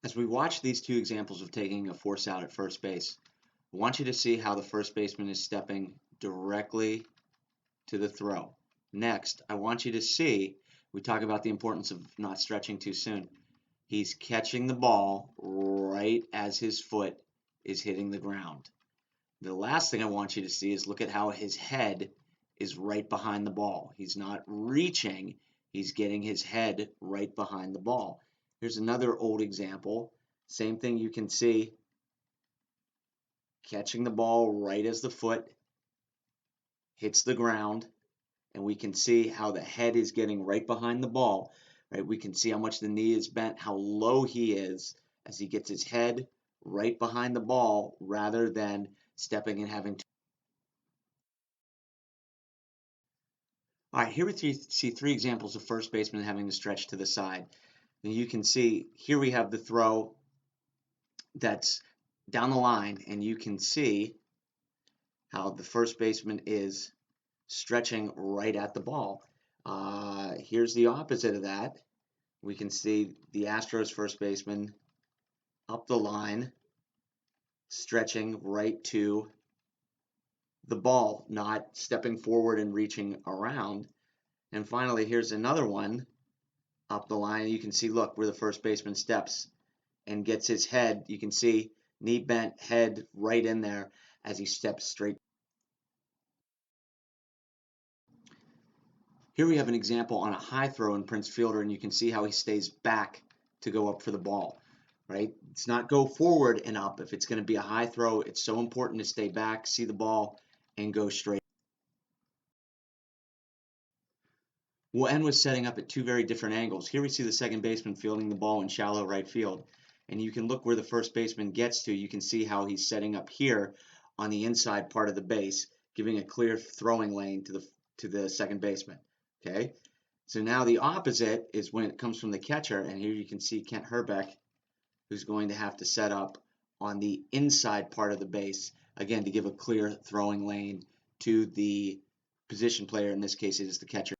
As we watch these two examples of taking a force out at first base, I want you to see how the first baseman is stepping directly to the throw. Next, I want you to see, we talk about the importance of not stretching too soon. He's catching the ball right as his foot is hitting the ground. The last thing I want you to see is look at how his head is right behind the ball. He's not reaching, he's getting his head right behind the ball. Here's another old example. Same thing you can see, catching the ball right as the foot hits the ground, and we can see how the head is getting right behind the ball. Right? We can see how much the knee is bent, how low he is as he gets his head right behind the ball rather than stepping and having to. All right, here we see three examples of first baseman having to stretch to the side. And you can see here we have the throw that's down the line, and you can see how the first baseman is stretching right at the ball. Here's the opposite of that. We can see the Astros first baseman up the line, stretching right to the ball, not stepping forward and reaching around. And finally, here's another one up the line. You can see, look, where the first baseman steps and gets his head. You can see knee bent, head right in there as he steps straight. Here we have an example on a high throw in Prince Fielder, and you can see how he stays back to go up for the ball, right? It's not go forward and up. If it's going to be a high throw, it's so important to stay back, see the ball, and go straight. We'll end with setting up at two very different angles. Here we see the second baseman fielding the ball in shallow right field. And you can look where the first baseman gets to. You can see how he's setting up here on the inside part of the base, giving a clear throwing lane to the second baseman. Okay? So now the opposite is when it comes from the catcher, and here you can see Kent Hrbek, who's going to have to set up on the inside part of the base, again, to give a clear throwing lane to the position player. In this case, it is the catcher.